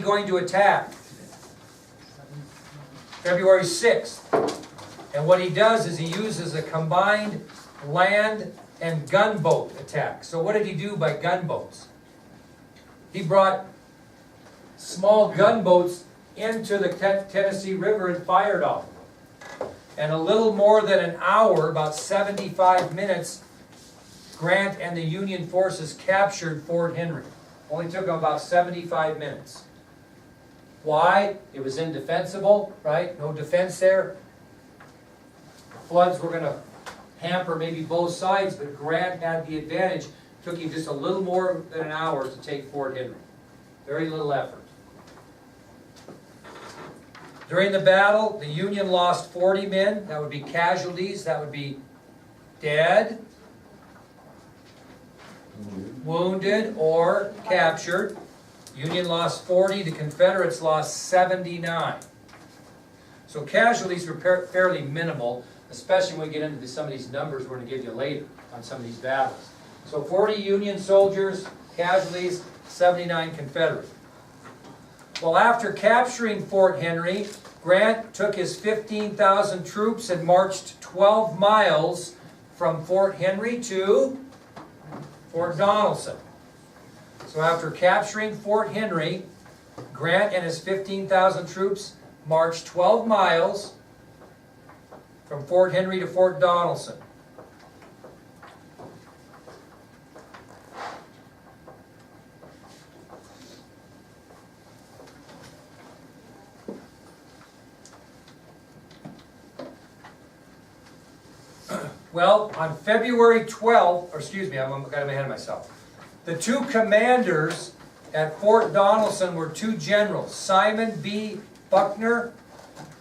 going to attack? February 6th. And what he does is he uses a combined land and gunboat attack. So what did he do by gunboats? He brought small gunboats into the Tennessee River and fired on them. And a little more than an hour, about 75 minutes, Grant and the Union forces captured Fort Henry. Only took them about 75 minutes. Why? It was indefensible, right? No defense there. Floods were going to hamper maybe both sides, but Grant had the advantage. Took him just a little more than an hour to take Fort Henry. Very little effort. During the battle, the Union lost 40 men. That would be casualties. That would be dead, wounded, or captured. Union lost 40. The Confederates lost 79. So casualties were fairly minimal, especially when we get into some of these numbers we're going to give you later on some of these battles. So 40 Union soldiers, casualties, 79 Confederate. Well, after capturing Fort Henry, Grant took his 15,000 troops and marched 12 miles from Fort Henry to Fort Donelson. So after capturing Fort Henry, Grant and his 15,000 troops marched 12 miles from Fort Henry to Fort Donelson. Well, on February 12th, or excuse me, I'm kind of ahead of myself. The two commanders at Fort Donelson were two generals, Simon B. Buckner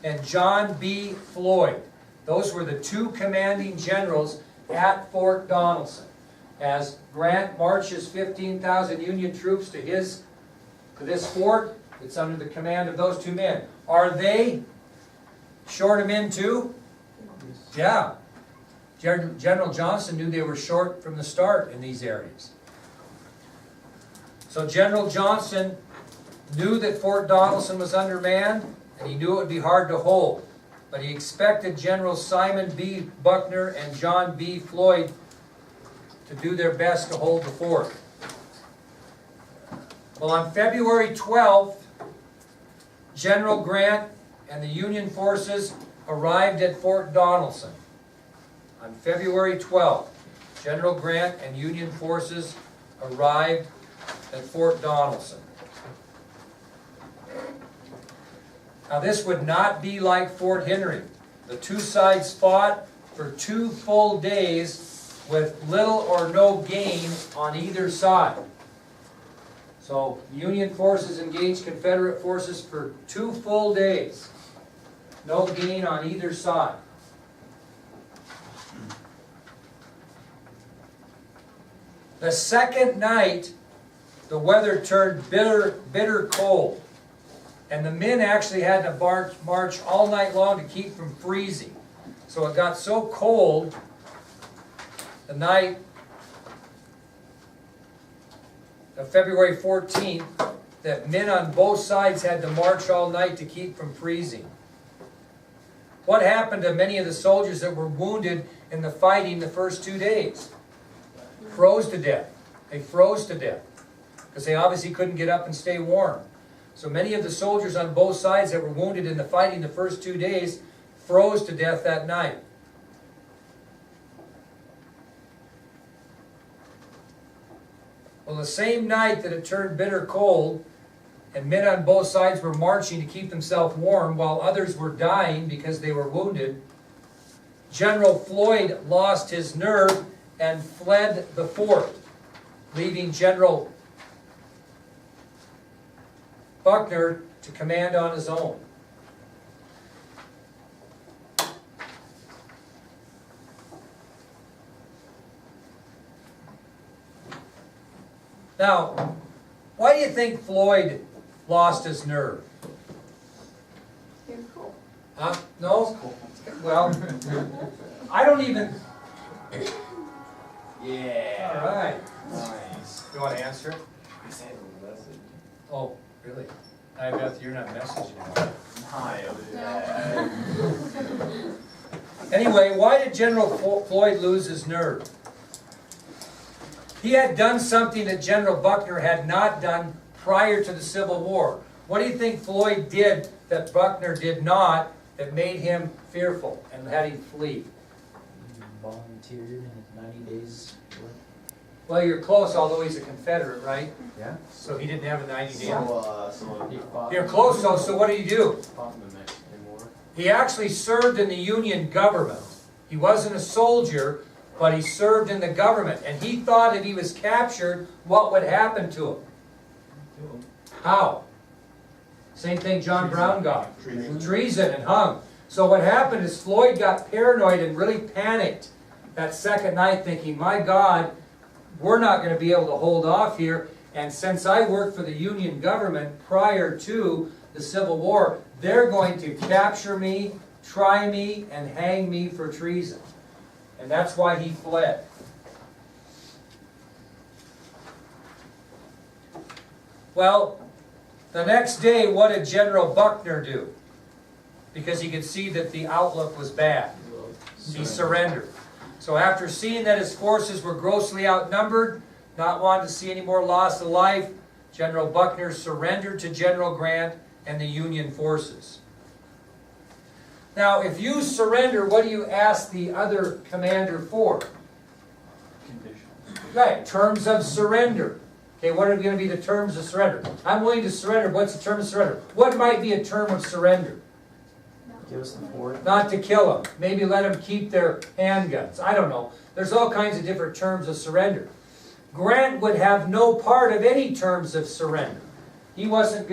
and John B. Floyd. Those were the two commanding generals at Fort Donelson. As Grant marches 15,000 Union troops to this fort, it's under the command of those two men. Are they short of men too? Yeah. General Johnston knew they were short from the start in these areas. So General Johnston knew that Fort Donelson was undermanned, and he knew it would be hard to hold. But he expected Generals Simon B. Buckner and John B. Floyd to do their best to hold the fort. Well, on February 12th, General Grant and the Union forces arrived at Fort Donelson. On February 12th, General Grant and Union forces arrived at Fort Donelson. Now this would not be like Fort Henry. The two sides fought for 2 full days with little or no gain on either side. So Union forces engaged Confederate forces for 2 full days. No gain on either side. The second night, the weather turned bitter cold. And the men actually had to march all night long to keep from freezing. So it got so cold the night of February 14th that men on both sides had to march all night to keep from freezing. What happened to many of the soldiers that were wounded in the fighting the first 2 days? Froze to death. They froze to death because they obviously couldn't get up and stay warm. So many of the soldiers on both sides that were wounded in the fighting the first 2 days froze to death that night. Well, the same night that it turned bitter cold and men on both sides were marching to keep themselves warm while others were dying because they were wounded, General Floyd lost his nerve and fled the fort, leaving General Buckner to command on his own. Now, why do you think Floyd lost his nerve? You're cool. No? Well, I don't even... Yeah. All right. Nice. You want to answer? I said lesson. Oh, really? Hi Beth, you're not messaging. Hi. Anyway, why did General Floyd lose his nerve? He had done something that General Buckner had not done prior to the Civil War. What do you think Floyd did that Buckner did not, that made him fearful and had him flee? Volunteered in 90 days. Well, you're close, although he's a Confederate, right? Yeah. So he didn't have a 90 day. So he fought. You're close though, so what did he do? Fought in the Mexican War. He actually served in the Union government. He wasn't a soldier, but he served in the government. And he thought if he was captured, what would happen to him? How? Same thing John Brown got. Treason and hung. So what happened is Floyd got paranoid and really panicked that second night thinking, my God, we're not going to be able to hold off here. And since I worked for the Union government prior to the Civil War, they're going to capture me, try me, and hang me for treason. And that's why he fled. Well, the next day, what did General Buckner do? Because he could see that the outlook was bad. He surrendered. So after seeing that his forces were grossly outnumbered, not wanting to see any more loss of life, General Buckner surrendered to General Grant and the Union forces. Now, if you surrender, what do you ask the other commander for? Conditions. Right, terms of surrender. Okay, what are going to be the terms of surrender? I'm willing to surrender. What's the term of surrender? What might be a term of surrender? Give us the fort. Not to kill them. Maybe let them keep their handguns. I don't know. There's all kinds of different terms of surrender. Grant would have no part of any terms of surrender. He wasn't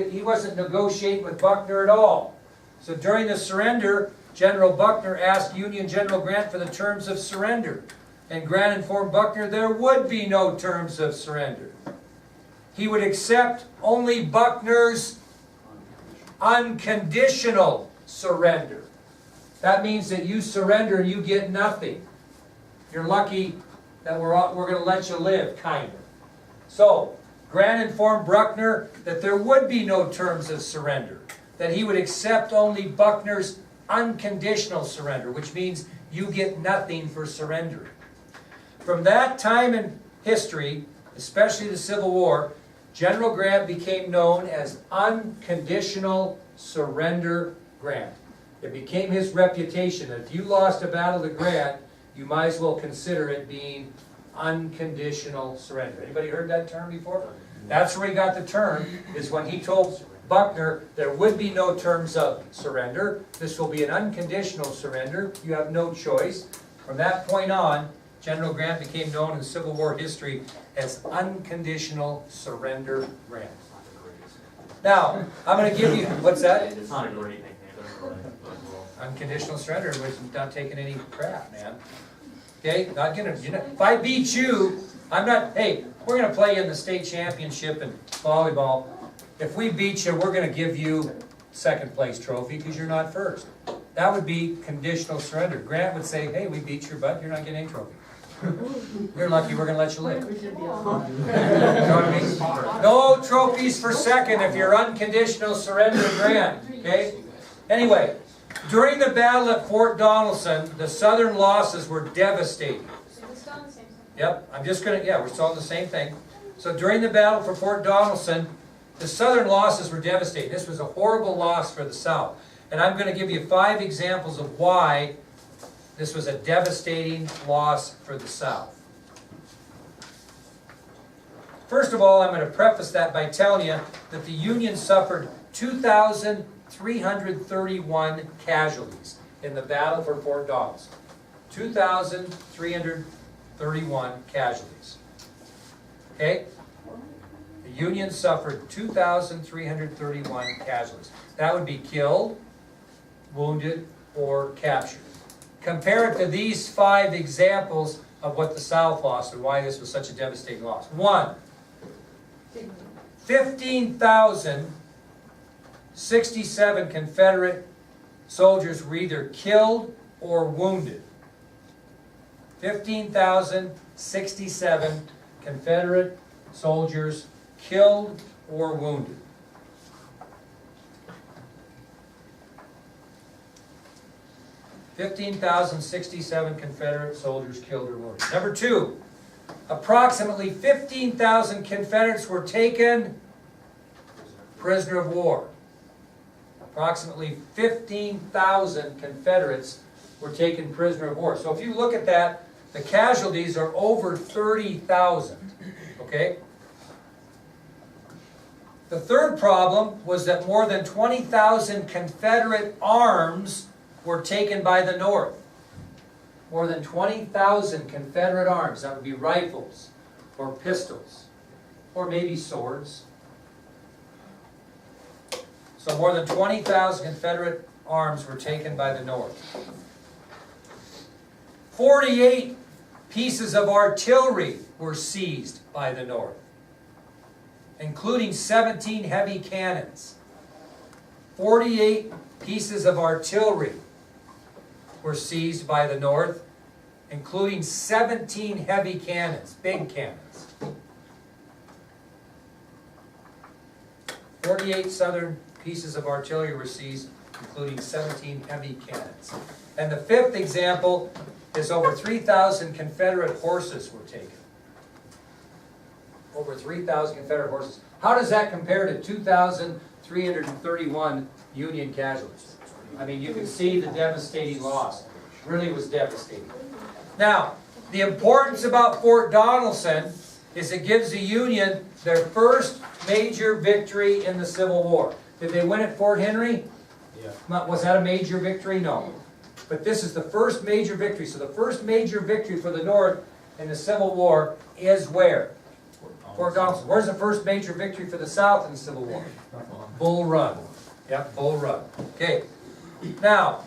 negotiating with Buckner at all. So during the surrender, General Buckner asked Union General Grant for the terms of surrender. And Grant informed Buckner there would be no terms of surrender. He would accept only Buckner's unconditional surrender. That means that you surrender and you get nothing. You're lucky that we're going to let you live, kind of. So, Grant informed Buckner that there would be no terms of surrender, that he would accept only Buckner's unconditional surrender, which means you get nothing for surrendering. From that time in history, especially the Civil War, General Grant became known as Unconditional Surrender Grant. It became his reputation that if you lost a battle to Grant, you might as well consider it being unconditional surrender. Anybody heard that term before? That's where he got the term, is when he told Buckner there would be no terms of surrender. This will be an unconditional surrender. You have no choice. From that point on, General Grant became known in Civil War history as Unconditional Surrender Grant. Now, I'm going to give you, what's that? It's not a great nickname. Unconditional surrender was not taking any crap, man. Okay, not gonna. If I beat you, I'm not. Hey, we're gonna play in the state championship in volleyball. If we beat you, we're gonna give you second place trophy because you're not first. That would be conditional surrender. Grant would say, "Hey, we beat your butt. You're not getting any trophy. You're lucky. We're gonna let you live." You know what I mean? No trophies for second if you're unconditional surrender, Grant. Okay. Anyway. During the battle at Fort Donelson, the Southern losses were devastating. We're still on the same thing. Yep, I'm just going to, we're still on the same thing. So during the battle for Fort Donelson, the Southern losses were devastating. This was a horrible loss for the South. And I'm going to give you 5 examples of why this was a devastating loss for the South. First of all, I'm going to preface that by telling you that the Union suffered 2,331 casualties in the battle for Fort Donelson. 2,331 casualties. Okay? The Union suffered 2,331 casualties. That would be killed, wounded, or captured. Compare it to these 5 examples of what the South lost and why this was such a devastating loss. 1. 15,067 Confederate soldiers were either killed or wounded. 15,067 Confederate soldiers killed or wounded. 15,067 Confederate soldiers killed or wounded. Number 2, approximately 15,000 Confederates were taken prisoner of war. Approximately 15,000 Confederates were taken prisoner of war. So if you look at that, the casualties are over 30,000. Okay? The third problem was that more than 20,000 Confederate arms were taken by the North. More than 20,000 Confederate arms. That would be rifles or pistols or maybe swords. So more than 20,000 Confederate arms were taken by the North. 48 pieces of artillery were seized by the North, including 17 heavy cannons. 48 pieces of artillery were seized by the North, including 17 heavy cannons, big cannons. 48 Southern pieces of artillery were seized, including 17 heavy cannons. And the fifth example is over 3,000 Confederate horses were taken. Over 3,000 Confederate horses. How does that compare to 2,331 Union casualties? I mean, you can see the devastating loss. It really was devastating. Now, the importance about Fort Donelson is it gives the Union their first major victory in the Civil War. Did they win at Fort Henry? Yeah. Was that a major victory? No. But this is the first major victory. So the first major victory for the North in the Civil War is where? Fort Donelson. Where's the first major victory for the South in the Civil War? Bull Run. Yep, Bull Run. Okay. Now,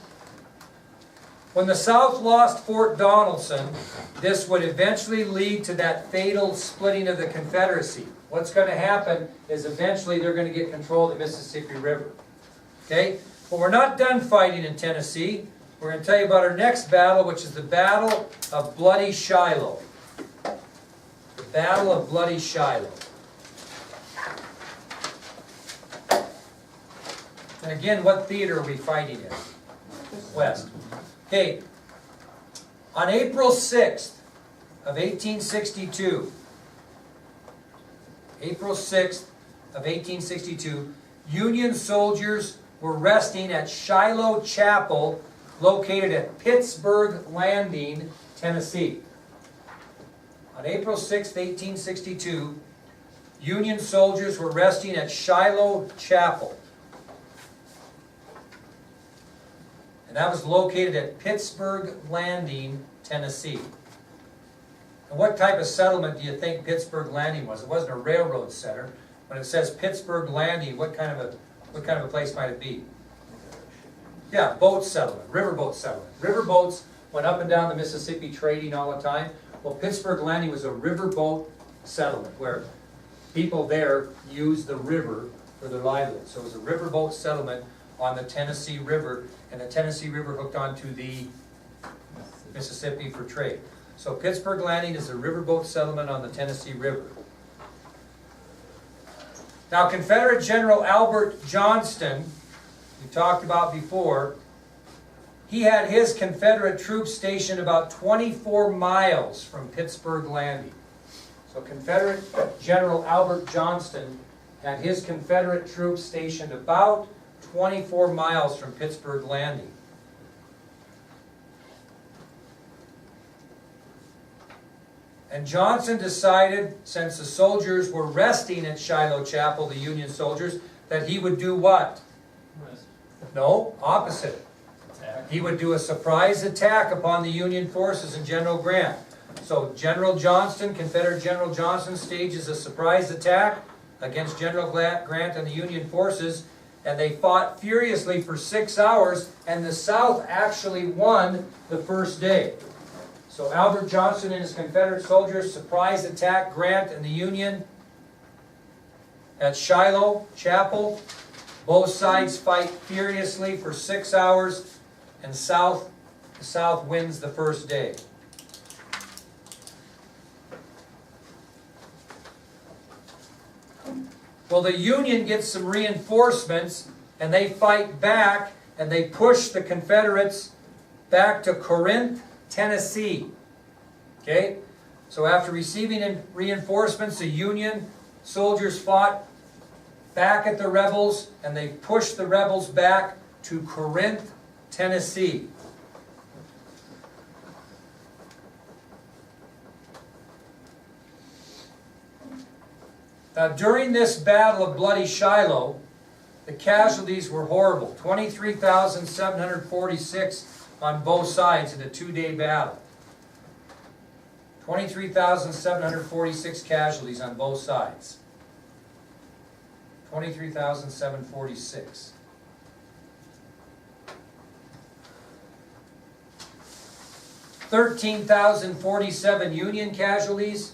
when the South lost Fort Donelson, this would eventually lead to that fatal splitting of the Confederacy. What's going to happen is eventually they're going to get control of the Mississippi River. Okay? But we're not done fighting in Tennessee. We're going to tell you about our next battle, which is the Battle of Bloody Shiloh. The Battle of Bloody Shiloh. And again, what theater are we fighting in? West. Okay. On April 6th of 1862, April 6th of 1862, Union soldiers were resting at Shiloh Chapel, located at Pittsburgh Landing, Tennessee. On April 6th, 1862, Union soldiers were resting at Shiloh Chapel. And that was located at Pittsburgh Landing, Tennessee. And what type of settlement do you think Pittsburgh Landing was? It wasn't a railroad center. When it says Pittsburgh Landing, what kind of a place might it be? Yeah, boat settlement, riverboat settlement. Riverboats went up and down the Mississippi trading all the time. Well, Pittsburgh Landing was a riverboat settlement where people there used the river for their livelihood. So it was a riverboat settlement on the Tennessee River, and the Tennessee River hooked onto the Mississippi for trade. So Pittsburgh Landing is a riverboat settlement on the Tennessee River. Now, Confederate General Albert Johnston, we talked about before, he had his Confederate troops stationed about 24 miles from Pittsburgh Landing. So Confederate General Albert Johnston had his Confederate troops stationed about 24 miles from Pittsburgh Landing. And Johnston decided, since the soldiers were resting at Shiloh Chapel, the Union soldiers, that he would do what? Rest. No, opposite. Attack. He would do a surprise attack upon the Union forces and General Grant. So General Johnston, Confederate General Johnston, stages a surprise attack against General Grant and the Union forces, and they fought furiously for 6 hours, and the South actually won the first day. So Albert Johnston and his Confederate soldiers surprise attack Grant and the Union at Shiloh Chapel. Both sides fight furiously for 6 hours, and the South wins the first day. Well, the Union gets some reinforcements, and they fight back, and they push the Confederates back to Corinth, Tennessee. Okay? So after receiving reinforcements, the Union soldiers fought back at the rebels, and they pushed the rebels back to Corinth, Tennessee. Now, during this battle of Bloody Shiloh, the casualties were horrible. 23,746 on both sides in a two-day battle. 23,746 casualties on both sides. 23,746. $13,047 Union casualties.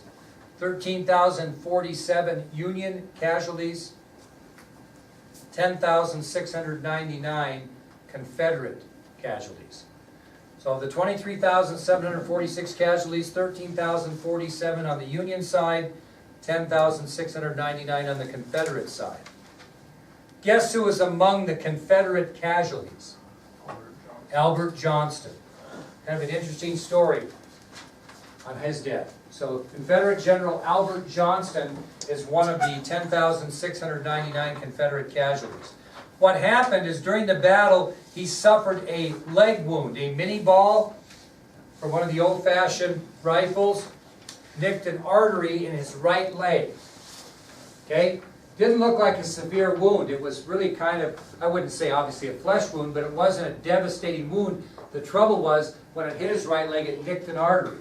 13,047 Union casualties. 10,699 Confederate casualties. So the 23,746 casualties, 13,047 on the Union side, 10,699 on the Confederate side. Guess who was among the Confederate casualties? Albert Johnston. Kind of an interesting story on his death. So Confederate General Albert Johnston is one of the 10,699 Confederate casualties. What happened is during the battle, he suffered a leg wound, a mini ball from one of the old-fashioned rifles, nicked an artery in his right leg. Okay? Didn't look like a severe wound. It was really kind of, I wouldn't say obviously a flesh wound, but it wasn't a devastating wound. The trouble was, when it hit his right leg, it nicked an artery.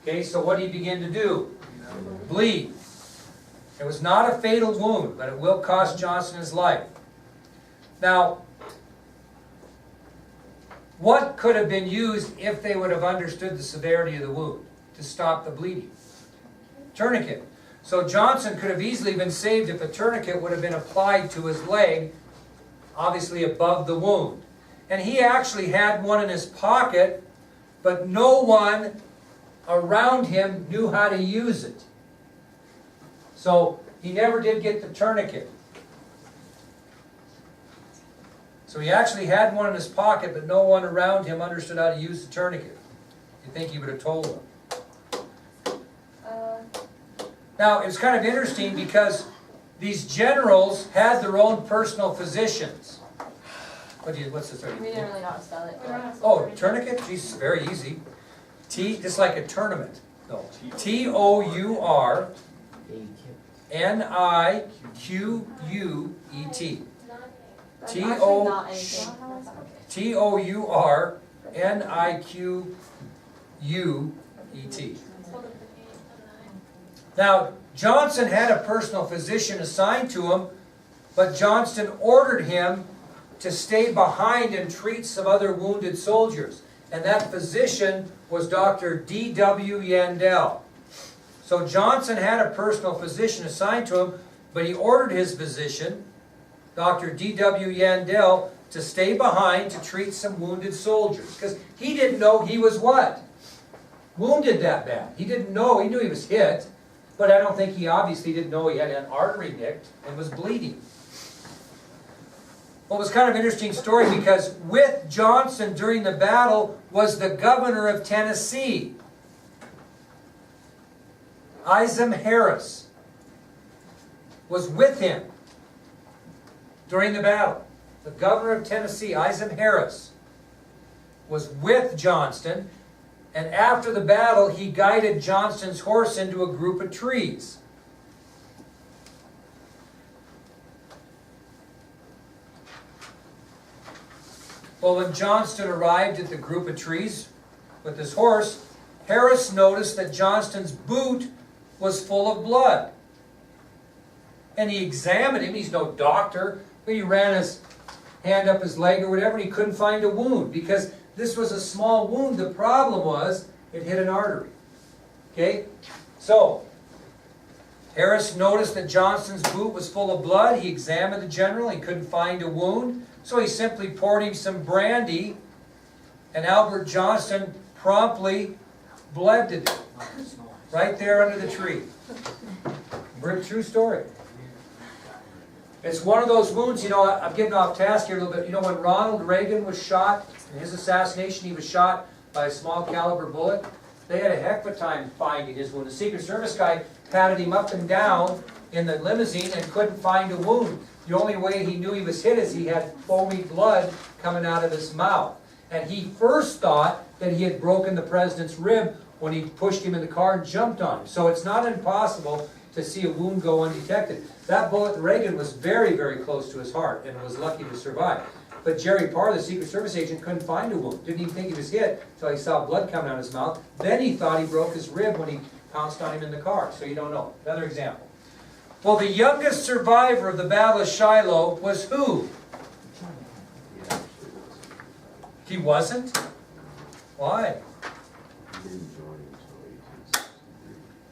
Okay, so what did he begin to do? Bleed. It was not a fatal wound, but it will cost Johnston his life. Now, what could have been used if they would have understood the severity of the wound to stop the bleeding? Tourniquet. So Johnston could have easily been saved if a tourniquet would have been applied to his leg, obviously above the wound. And he actually had one in his pocket, but no one around him knew how to use it. So he never did get the tourniquet. So he actually had one in his pocket, but no one around him understood how to use the tourniquet. You think he would have told them? Now, it's kind of interesting because these generals had their own personal physicians. What's this? We didn't really know how to spell it. Oh, tourniquet? Jesus, very easy. Just like a tournament. No. Tourniquet. Tourniquet. Now, Johnston had a personal physician assigned to him, but Johnston ordered him to stay behind and treat some other wounded soldiers. And that physician was Dr. D.W. Yandell. So Johnston had a personal physician assigned to him, but he ordered his physician, Dr. D.W. Yandell, to stay behind to treat some wounded soldiers. Because he didn't know he was what? Wounded that bad. He didn't know. He knew he was hit, but I don't think he obviously didn't know he had an artery nicked and was bleeding. Well, it was kind of an interesting story because with Johnston during the battle was the governor of Tennessee, Isam Harris, was with him during the battle. The governor of Tennessee, Isam Harris, was with Johnston, and after the battle, he guided Johnston's horse into a group of trees. Well, when Johnston arrived at the group of trees with his horse, Harris noticed that Johnston's boot was full of blood. And he examined him. He's no doctor, but he ran his hand up his leg or whatever, and he couldn't find a wound because this was a small wound. The problem was it hit an artery. Okay? So, Harris noticed that Johnston's boot was full of blood. He examined the general. He couldn't find a wound. So he simply poured him some brandy, and Albert Johnston promptly bled to death. Right there under the tree. True story. It's one of those wounds, you know, I'm getting off task here a little bit. You know, when Ronald Reagan was shot, in his assassination, he was shot by a small caliber bullet. They had a heck of a time finding his wound. The Secret Service guy patted him up and down in the limousine and couldn't find a wound. The only way he knew he was hit is he had foamy blood coming out of his mouth. And he first thought that he had broken the president's rib when he pushed him in the car and jumped on him. So it's not impossible to see a wound go undetected. That bullet in Reagan was very, very close to his heart and was lucky to survive. But Jerry Parr, the Secret Service agent, couldn't find a wound. Didn't even think he was hit until he saw blood coming out of his mouth. Then he thought he broke his rib when he pounced on him in the car. So you don't know. Another example. Well, the youngest survivor of the Battle of Shiloh was who? He wasn't? Why?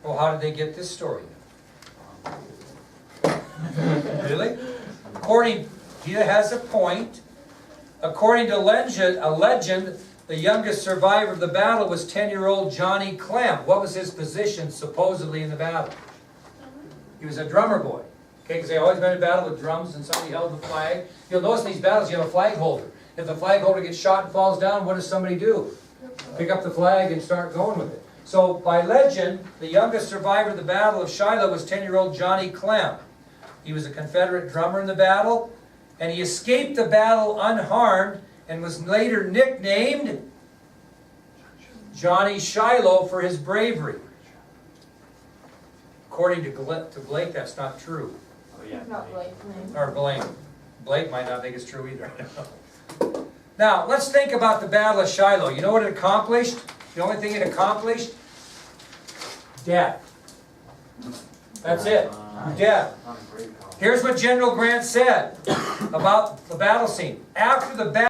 Well, how did they get this story? Really? According, he has a point. According to a legend, the youngest survivor of the battle was 10-year-old Johnny Clem. What was his position supposedly in the battle? He was a drummer boy. Okay, because they always been in battle with drums and somebody held the flag. You'll notice in these battles you have a flag holder. If the flag holder gets shot and falls down, what does somebody do? Pick up the flag and start going with it. So, by legend, the youngest survivor of the Battle of Shiloh was 10-year-old Johnny Clem. He was a Confederate drummer in the battle, and he escaped the battle unharmed and was later nicknamed Johnny Shiloh for his bravery. According to Blake, that's not true. Oh, yeah. Not Blake. Or Blake. Blake might not think it's true either. Now, let's think about the Battle of Shiloh. You know what it accomplished? The only thing it accomplished? Death. That's it. Death. Here's what General Grant said about the battle scene. After the battle,